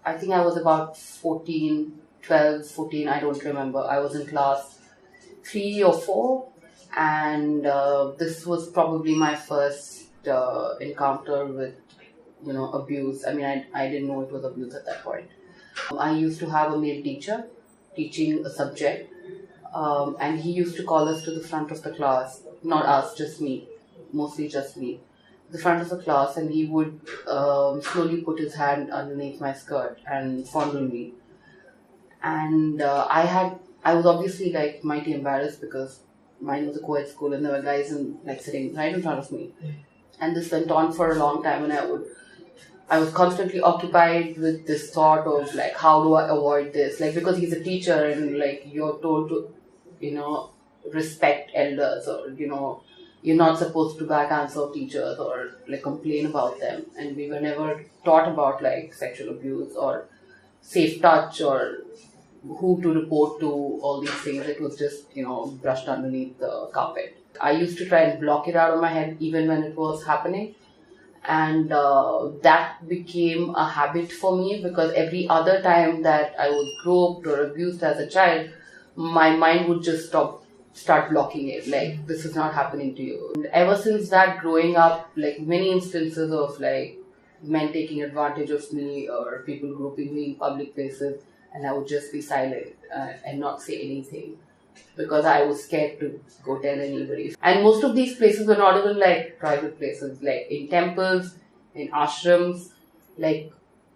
I think I was about 12, 14, I don't remember. I was in class 3 or 4, and this was probably my first encounter with, abuse. I mean, I didn't know it was abuse at that point. I used to have a male teacher teaching a subject, and he used to call us to the front of the class, not us, just me, mostly just me, the front of the class, and he would slowly put his hand underneath my skirt and fondle me. And I was obviously like mighty embarrassed because mine was a co-ed school and there were guys sitting right in front of me. And this went on for a long time, and I was constantly occupied with this thought of like, how do I avoid this? Like, because he's a teacher and like you're told to, respect elders, or you're not supposed to back answer teachers or like complain about them. And we were never taught about like sexual abuse or safe touch or who to report to, all these things. It was just, brushed underneath the carpet. I used to try and block it out of my head even when it was happening. And that became a habit for me, because every other time that I was groped or abused as a child, my mind would just start blocking it, like, this is not happening to you. And ever since that, growing up, like many instances of like men taking advantage of me or people groping me in public places, and I would just be silent and not say anything because I was scared to go tell anybody. And most of these places were not even like private places, like in temples, in ashrams, like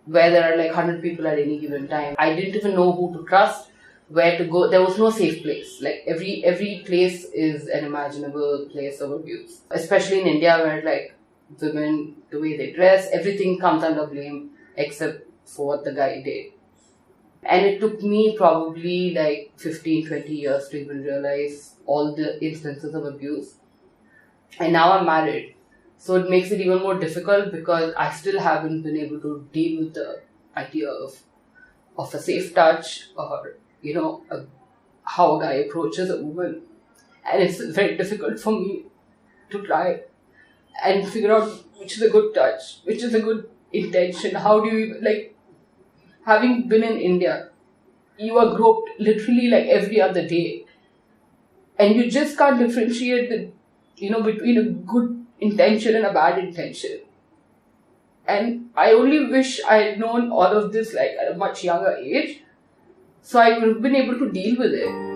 where there are like 100 people at any given time. I didn't even know who to trust, where to go. There was no safe place. Like every place is an imaginable place of abuse. Especially in India, where like women, the way they dress, everything comes under blame except for what the guy did. And it took me probably like 15, 20 years to even realize all the instances of abuse. And now I'm married. So it makes it even more difficult because I still haven't been able to deal with the idea of a safe touch or, how a guy approaches a woman. And it's very difficult for me to try and figure out which is a good touch, which is a good intention. How do you, having been in India, you are groped literally like every other day. And you just can't differentiate between a good intention and a bad intention. And I only wish I had known all of this like at a much younger age, so I would have been able to deal with it.